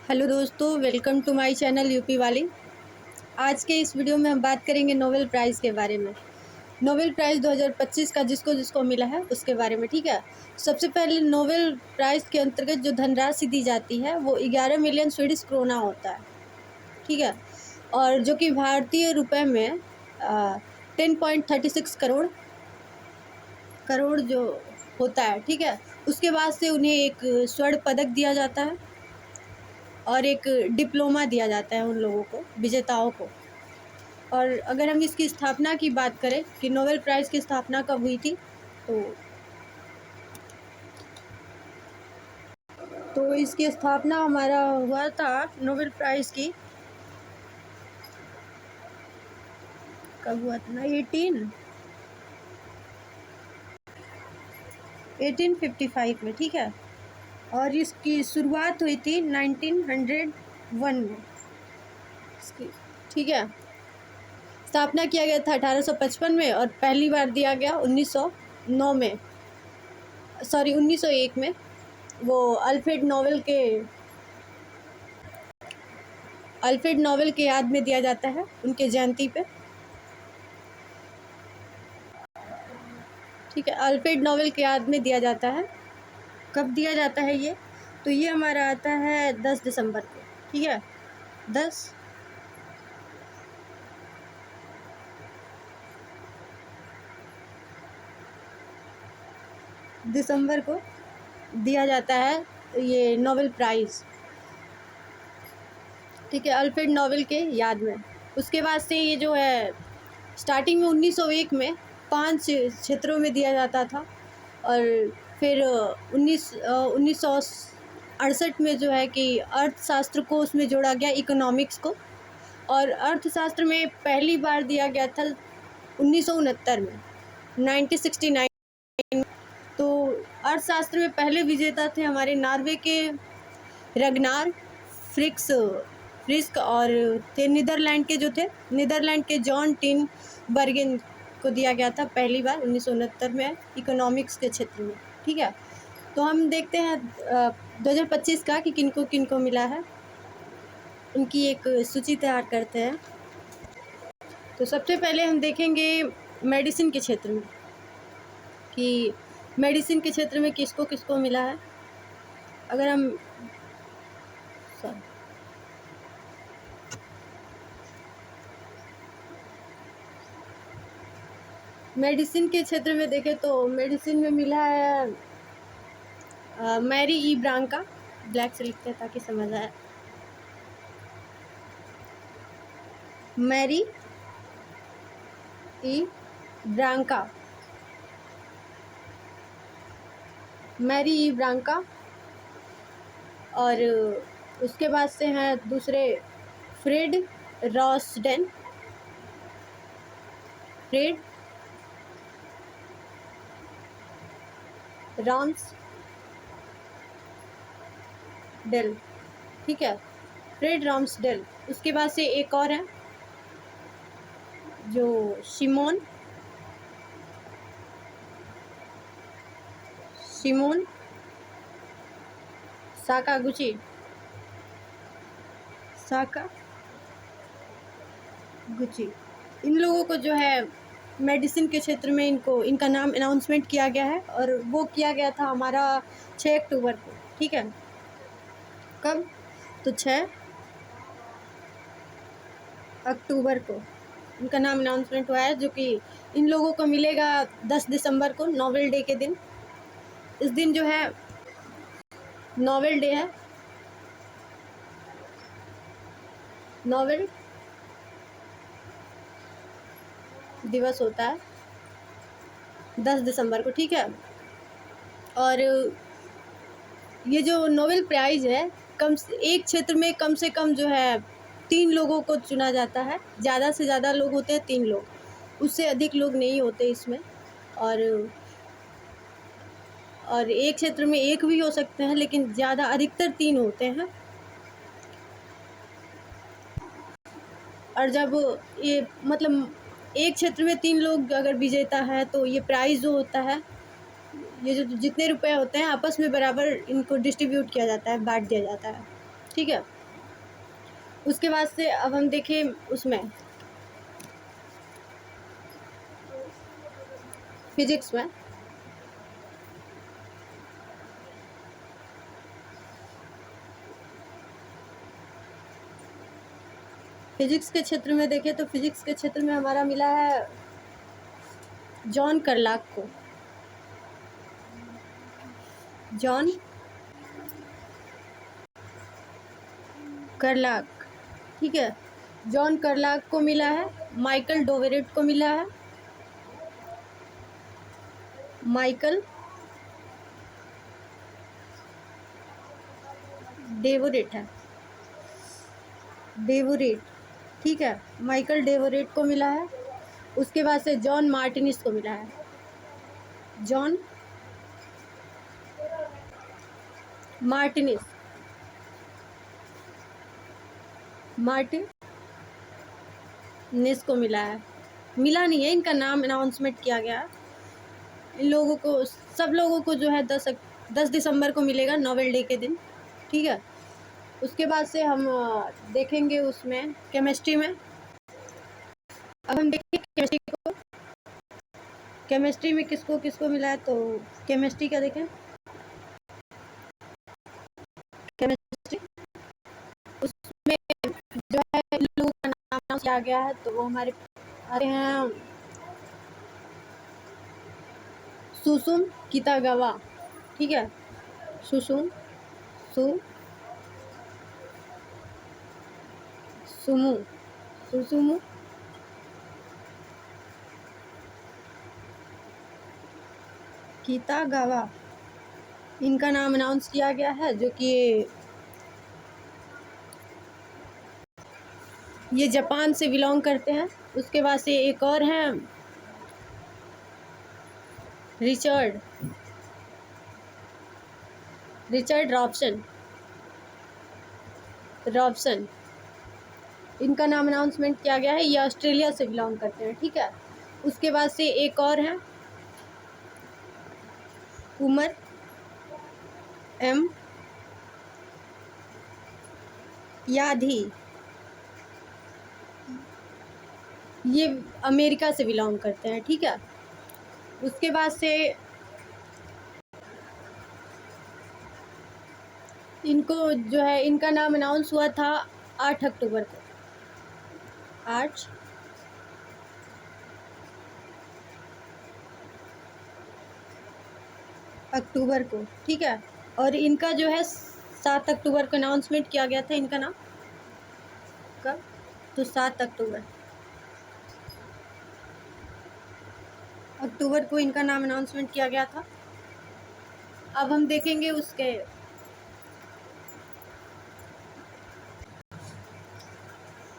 Hello दोस्तों, welcome to my channel UP वाली। आज के इस वीडियो में हम बात करेंगे नोबेल प्राइज़ के बारे में। नोबेल प्राइज़ 2025 का जिसको जिसको मिला है उसके बारे में, ठीक है। सबसे पहले नोबेल प्राइज़ के अंतर्गत जो धनराशि दी जाती है वो 11 मिलियन स्वीडिश क्रोना होता है, ठीक है। और जो कि भारतीय रुपए में 10.36 करोड़ जो होता है, ठीक है। उसके बाद से उन्हें एक स्वर्ण पदक दिया जाता है और एक डिप्लोमा दिया जाता है उन लोगों को, विजेताओं को। और अगर हम इसकी स्थापना की बात करें कि नोबेल प्राइज़ की स्थापना कब हुई थी, तो इसकी स्थापना हमारा हुआ था नोबेल प्राइज़ की, कब हुआ था ना, 1855 में, ठीक है। और इसकी शुरुआत हुई थी 1901 में इसकी, ठीक है। स्थापना किया गया था 1855 में और पहली बार दिया गया 1909 में, 1901 में। वो अल्फ्रेड नोबेल के याद में दिया जाता है, उनके जयंती पे, ठीक है। अल्फ्रेड नोबेल के याद में दिया जाता है। कब दिया जाता है ये? तो ये हमारा आता है 10 दिसंबर को, ठीक है। 10 दिसंबर को दिया जाता है ये नोबेल प्राइज़, ठीक है, अल्फ्रेड नोबेल के याद में। उसके बाद से ये जो है स्टार्टिंग में 1901 में 5 क्षेत्रों में दिया जाता था और फिर 1968 में जो है कि अर्थशास्त्र को उसमें जोड़ा गया, इकोनॉमिक्स को। और अर्थशास्त्र में पहली बार दिया गया था 1969 में, 1969। तो अर्थशास्त्र में पहले विजेता थे हमारे नॉर्वे के रगनार फ्रिस्क और थे नीदरलैंड के जॉन टिन बर्गेन को दिया गया था पहली बार 1969 में इकोनॉमिक्स के क्षेत्र में, ठीक है। तो हम देखते हैं 2025 का कि किनको किनको मिला है, उनकी एक सूची तैयार करते हैं। तो सबसे पहले हम देखेंगे मेडिसिन के क्षेत्र में कि मेडिसिन के क्षेत्र में किसको किसको मिला है। अगर हम मेडिसिन के क्षेत्र में देखें तो मेडिसिन में मिला है मैरी ई ब्रांका, ब्लैक से लिखते हैं ताकि समझ आए, मैरी ई ब्रांका, मैरी ई ब्रांका। और उसके बाद से हैं दूसरे फ्रेड रॉसडेन, फ्रेड राम्सडेल, ठीक है, फ्रेड राम्सडेल। उसके बाद से एक और है जो शिमोन साकागुची, इन लोगों को जो है मेडिसिन के क्षेत्र में इनका नाम अनाउंसमेंट किया गया है और वो किया गया था हमारा 6 अक्टूबर को, ठीक है। कब? तो 6 अक्टूबर को इनका नाम अनाउंसमेंट हुआ है, जो कि इन लोगों को मिलेगा 10 दिसंबर को, नोबेल डे के दिन। इस दिन जो है नोबेल डे है, नोबेल दिवस होता है 10 दिसंबर को, ठीक है। और ये जो नोबेल प्राइज़ है एक क्षेत्र में कम से कम जो है 3 लोगों को चुना जाता है, ज़्यादा से ज़्यादा लोग होते हैं 3 लोग, उससे अधिक लोग नहीं होते इसमें। और एक क्षेत्र में एक भी हो सकते हैं, लेकिन ज़्यादा अधिकतर 3 होते हैं। और जब ये मतलब एक क्षेत्र में 3 लोग अगर विजेता है तो ये प्राइज़ जो होता है, ये जितने रुपए होते हैं आपस में बराबर इनको डिस्ट्रीब्यूट किया जाता है, बांट दिया जाता है, ठीक है। उसके बाद से अब हम देखें उसमें फिजिक्स में। फिजिक्स के क्षेत्र में देखें तो फिजिक्स के क्षेत्र में हमारा मिला है जॉन करलाक को। जॉन करलाक, ठीक है, जॉन करलाक को मिला है। माइकल डोवेरेट को मिला है। माइकल डेवोरेट है, डेवोरेट, ठीक है, माइकल डेवोरेट को मिला है। उसके बाद से जॉन मार्टिनिस को मिला है। जॉन मार्टिनिस, मार्टिनिस को मिला है। मिला नहीं है, इनका नाम अनाउंसमेंट किया गया है। इन लोगों को, सब लोगों को जो है 10 दिसंबर को मिलेगा, नोबेल डे के दिन, ठीक है। उसके बाद से हम देखेंगे उसमें केमिस्ट्री में। अब हम देखेंगे केमिस्ट्री को, केमिस्ट्री में किसको किसको मिला है। तो केमिस्ट्री का देखें, केमिस्ट्री उसमें जो है लोगों का नाम किया गया है। तो वो हमारे आते हैं सुसुम कितागावा, ठीक है, सुसुम सुमु सुसुमु कितागावा, इनका नाम अनाउंस किया गया है, जो कि ये जापान से बिलोंग करते हैं। उसके बाद से एक और हैं रिचर्ड रॉबसन, इनका नाम अनाउंसमेंट किया गया है। ये ऑस्ट्रेलिया से बिलोंग करते हैं, ठीक है। उसके बाद से एक और हैं उमर एम याधी, ये अमेरिका से बिलोंग करते हैं, ठीक है। उसके बाद से इनको जो है, इनका नाम अनाउंस हुआ था 8 अक्टूबर को, 8 अक्टूबर को, ठीक है। और इनका जो है 7 अक्टूबर को अनाउंसमेंट किया गया था। इनका नाम कब, तो 7 अक्टूबर को इनका नाम अनाउंसमेंट किया गया था। अब हम देखेंगे उसके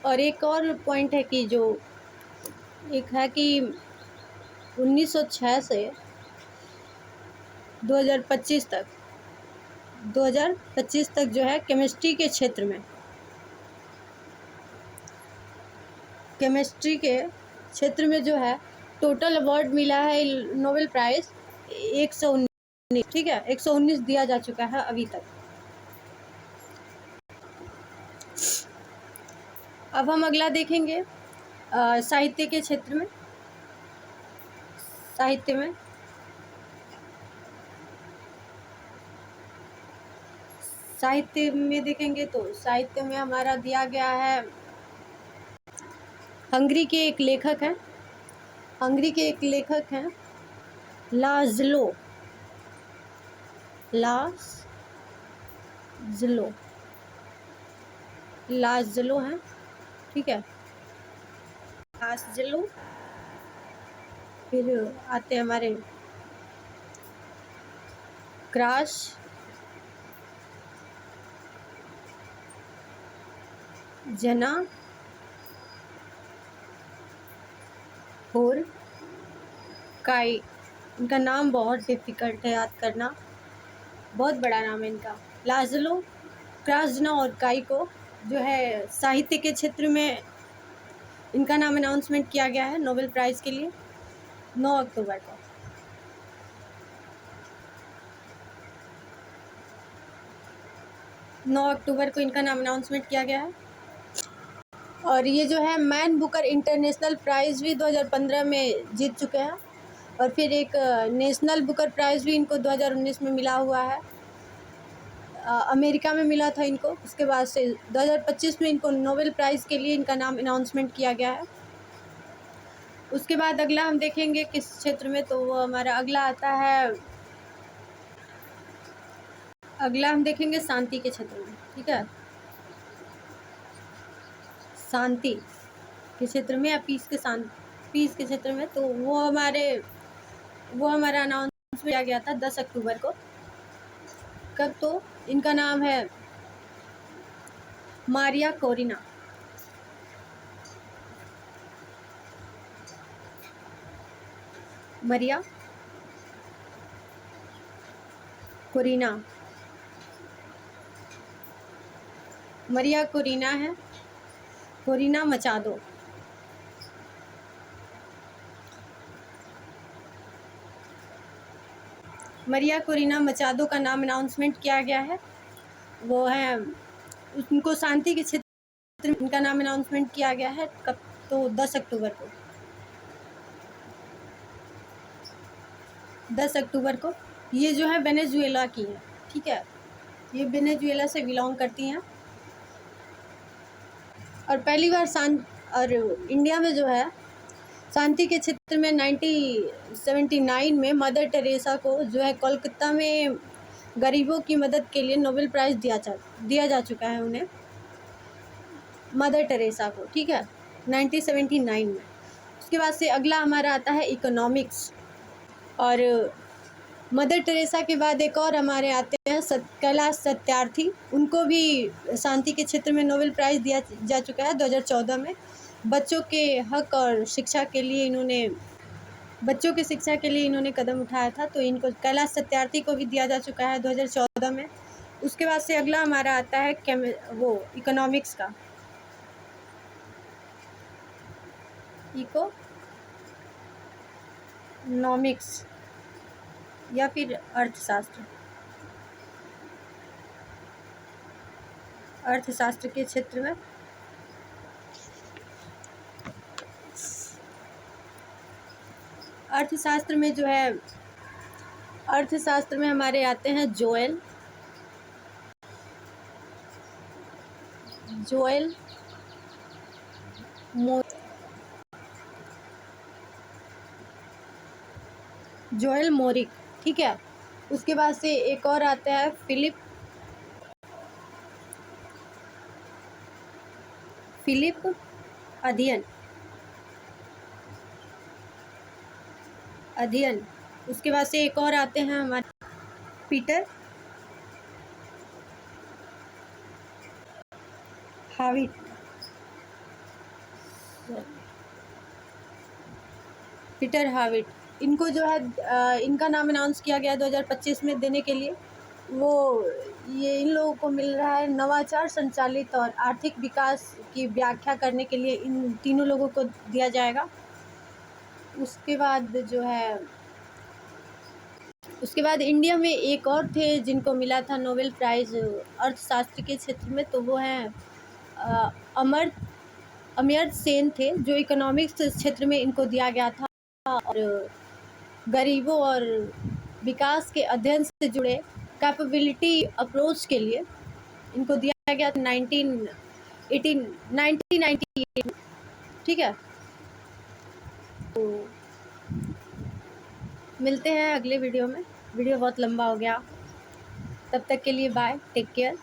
और एक और पॉइंट है कि जो एक है कि 1906 से 2025 तक जो है केमिस्ट्री के क्षेत्र में जो है टोटल अवार्ड मिला है नोबेल प्राइज़ 119, ठीक है, 119 दिया जा चुका है अभी तक। अब हम अगला देखेंगे साहित्य के क्षेत्र में। साहित्य में देखेंगे तो साहित्य में हमारा दिया गया है, हंगरी के एक लेखक हैं लाज़लो हैं, ठीक है, लाज़लो। फिर आते हैं हमारे क्राश जना और काई। इनका नाम बहुत डिफ़िकल्ट है याद करना, बहुत बड़ा नाम है इनका। लाज़लो, क्रासजना और काई को जो है साहित्य के क्षेत्र में इनका नाम अनाउंसमेंट किया गया है नोबेल प्राइज़ के लिए 9 अक्टूबर को। इनका नाम अनाउंसमेंट किया गया है। और ये जो है मैन बुकर इंटरनेशनल प्राइज़ भी 2015 में जीत चुके हैं, और फिर एक नेशनल बुकर प्राइज़ भी इनको 2019 में मिला हुआ है। अमेरिका में मिला था इनको। उसके बाद से 2025 में इनको नोबेल प्राइज़ के लिए इनका नाम अनाउंसमेंट किया गया है। उसके बाद अगला हम देखेंगे किस क्षेत्र में, तो वो हमारा अगला आता है, अगला हम देखेंगे शांति के क्षेत्र में। ठीक है, शांति के क्षेत्र में या पीस के क्षेत्र में, तो वो हमारा अनाउंस किया गया था 10 अक्टूबर को। कब? तो इनका नाम है Maria Corina. Maria Corina, Maria Corina है, Corina Machado. Maria Corina Machado का नाम अनाउंसमेंट किया गया है। वो है, उनको शांति के क्षेत्र में इनका नाम अनाउंसमेंट किया गया है। कब? तो 10 अक्टूबर को। 10 अक्टूबर को। ये जो है वेनेजुएला की है। ठीक है, ये वेनेजुएला से बिलोंग करती हैं। और पहली बार और इंडिया में जो है शांति के क्षेत्र में 1979 में मदर टेरेसा को जो है कोलकाता में गरीबों की मदद के लिए नोबेल प्राइज़ दिया जा चुका है उन्हें, मदर टेरेसा को। ठीक है, 1979 में। उसके बाद से अगला हमारा आता है इकोनॉमिक्स। और मदर टेरेसा के बाद एक और हमारे आते हैं कैलाश सत्यार्थी। उनको भी शांति के क्षेत्र में नोबेल प्राइज़ दिया जा चुका है 2014 में। बच्चों के हक और शिक्षा के लिए इन्होंने कदम उठाया था, तो इनको कैलाश सत्यार्थी को भी दिया जा चुका है 2014 में। उसके बाद से अगला हमारा आता है इकोनॉमिक्स का, इकोनॉमिक्स या फिर अर्थशास्त्र के क्षेत्र में। अर्थशास्त्र में जो है, अर्थशास्त्र में हमारे आते हैं जोएल मोरिक। ठीक है, उसके बाद से एक और आता है फिलिप अध्ययन। उसके बाद से एक और आते हैं हमारे पीटर हाविट। इनको जो है इनका नाम अनाउंस किया गया 2025 में देने के लिए। ये इन लोगों को मिल रहा है नवाचार संचालित और आर्थिक विकास की व्याख्या करने के लिए इन तीनों लोगों को दिया जाएगा। उसके बाद इंडिया में एक और थे जिनको मिला था नोबेल प्राइज़ अर्थशास्त्र के क्षेत्र में, तो वो हैं अमर्त्य सेन थे, जो इकोनॉमिक्स क्षेत्र में इनको दिया गया था। और गरीबों और विकास के अध्ययन से जुड़े कैपेबिलिटी अप्रोच के लिए इनको दिया गया 1998। ठीक है, तो मिलते हैं अगले वीडियो में। वीडियो बहुत लंबा हो गया, तब तक के लिए बाय, टेक केयर।